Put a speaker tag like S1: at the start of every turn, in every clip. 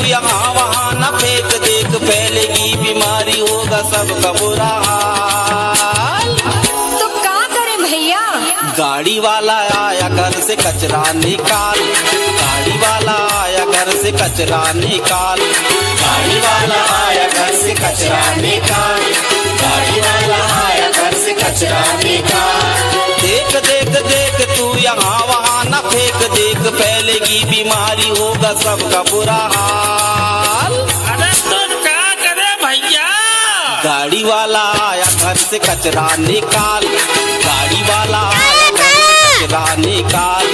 S1: यहाँ वहाँ न फेंक, देख फैलेगी बीमारी, होगा सबका बुरा हाल।
S2: तो क्या करें भैया?
S1: गाड़ी वाला आया घर से कचरा निकाल, गाड़ी वाला आया घर से कचरा निकाल, गाड़ी वाला आया घर से कचरा निकाल, गाड़ी वाला आया घर से कचरा निकाल। देख देख देख तू यहाँ वहाँ न फेंक, देख फैलेगी बीमारी, होगा सबका बुरा हाल।
S3: अरे तो क्या करे भैया?
S1: गाड़ी वाला आया घर से कचरा निकाल, गाड़ी वाला आया घर से कचरा निकाल,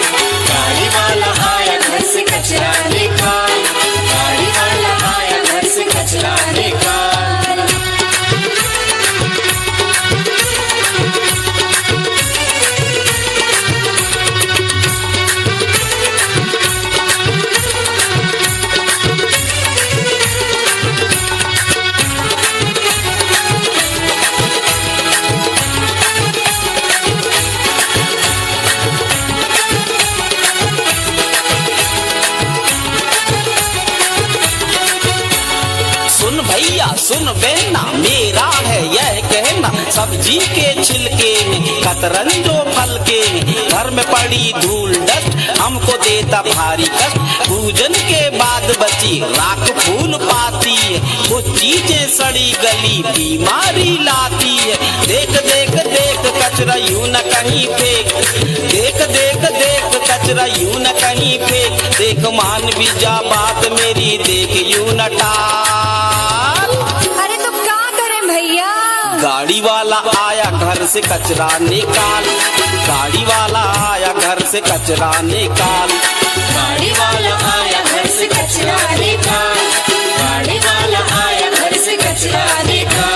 S4: गाड़ी वाला आया घर से कचरा निकाल, गाड़ी वाला आया घर से कचरा निकाल।
S1: सुन भैया सुन बहना, मेरा है यह कहना, सब्जी के छिलके में कतरंजो फल के में, घर में पड़ी धूल डस्ट हमको देता भारी कष्ट, पूजन के बाद बची राख फूल पाती है, वो चीजें सड़ी गली बीमारी लाती है। देख देख देख कचरा यूं न कहीं फेंक, देख देख देख कचरा यूं न कहीं फेंक, देख मान भी जा बात मेरी, देख यूं न टाल।
S2: अरे तो क्या करें भैया?
S1: गाड़ी वाला आया घर से कचरा निकाल, गाड़ी वाला आया घर से कचरा निकाल,
S4: गाड़ी वाला आया घर से कचरा निकाल, गाड़ी वाला आया घर से कचरा निकाल।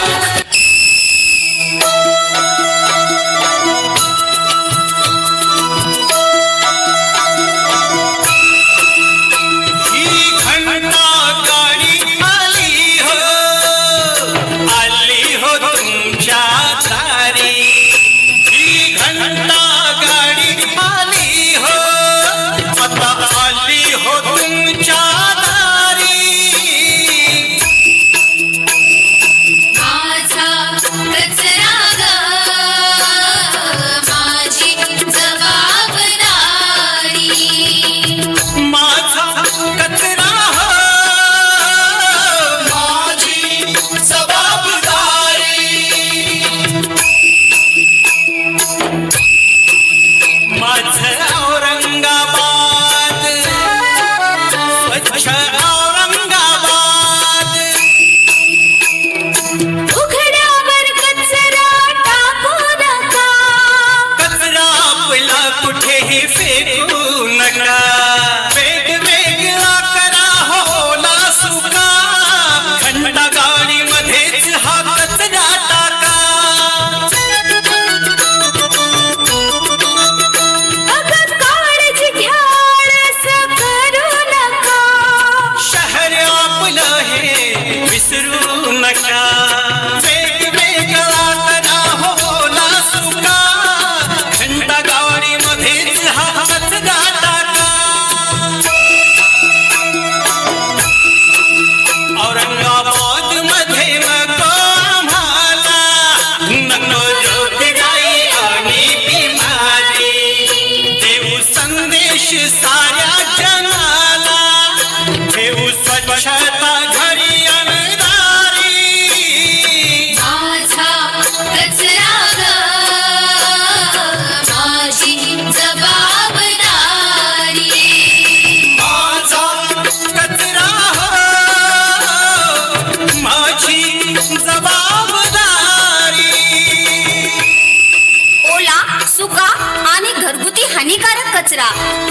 S2: कचरा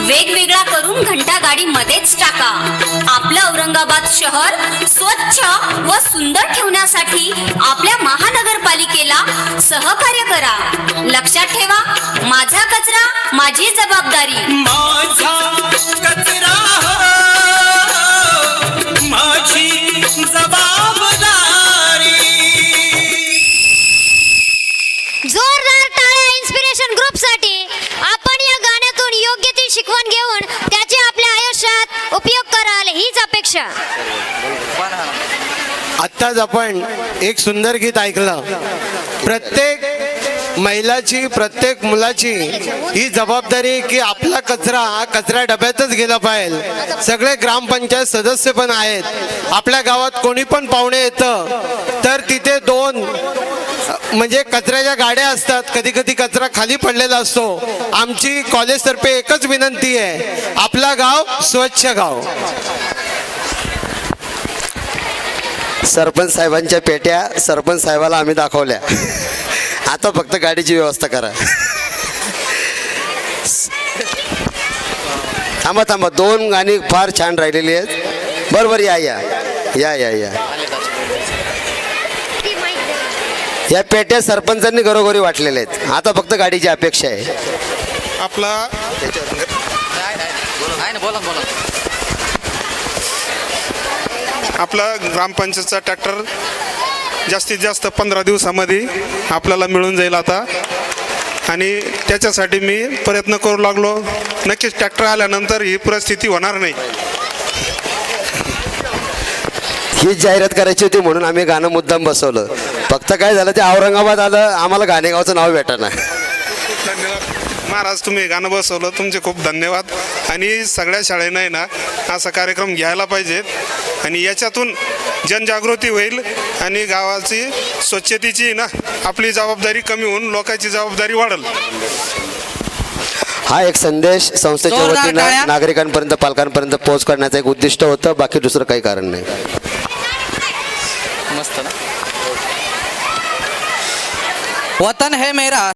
S2: वेगवेगळा करून घंटा गाडी मध्येच टाका। आपलं औरंगाबाद शहर स्वच्छ व सुंदर ठेवण्यासाठी आपल्या महानगरपालिकेला सहकार्य करा। लक्षात ठेवा, माझा कचरा माझी जबाबदारी।
S3: माझा कचरा माझी जबाबदारी।
S5: जोरदार टाळ्या इन्स्पिरेशन ग्रुप साठी। आपण या गाण्यातून योग्य ती शिकवण घेऊन त्याचे आपल्या आयुष्यात उपयोग कराल हीच अपेक्षा।
S6: आत्ताच आपण एक सुंदर गीत ऐकलं. प्रत्येक महिलाची, प्रत्येक मुलाची ही जबाबदारी की आपला कचरा हा कचरा डब्यातच गेला पाहिजे. सगळे ग्रामपंचायत सदस्य पण आहेत. आपल्या गावात कोणी पण पाहुणे येतं तर तिथे 2 म्हणजे कचऱ्याच्या गाड्या असतात. कधी कधी कचरा खाली पडलेला असतो. आमची कॉलेजतर्फे एकच विनंती आहे, आपला गाव स्वच्छ गाव.
S7: सरपंच साहेबांच्या पेट्या सरपंच साहेबाला आम्ही दाखवल्या. आता फक्त गाडीची व्यवस्था करा. थांबा थांबा, 2 गाणी फार छान राहिलेली आहेत. बरोबर, या या या या या या पेट्या सरपंचांनी घरोघरी वाटलेल्या आहेत. आता फक्त गाडीची अपेक्षा आहे.
S8: आपला आपला ग्रामपंचायतचा ट्रॅक्टर जास्तीत जास्त 15 दिवसामध्ये आपल्याला मिळून जाईल आता. आणि त्याच्यासाठी मी प्रयत्न करू लागलो. नक्कीच ट्रॅक्टर आल्यानंतर ही परिस्थिती होणार नाही.
S7: ही जाहिरात करायची होती म्हणून आम्ही गाणं मुद्दाम बसवलं. फक्त काय झालं, ते औरंगाबाद आलं, आम्हाला घाणेगावचं नाव भेटाना.
S8: धन्यवाद महाराज, तुम्ही गाणं बसवलं, तुमचे खूप धन्यवाद. आणि सगळ्या शाळेनं आहे ना असा कार्यक्रम घ्यायला पाहिजेत. आणि याच्यातून जनजागृती होईल आणि गावाची स्वच्छतेची ना आपली जबाबदारी कमी होऊन लोकांची जबाबदारी वाढेल.
S7: हा एक संदेश संस्थेच्या वतीनं नागरिकांपर्यंत, पालकांपर्यंत पोहोच करण्याचं एक उद्दिष्ट होतं. बाकी दुसरं काही कारण नाही.
S9: मस्त ना. वतन है मेरा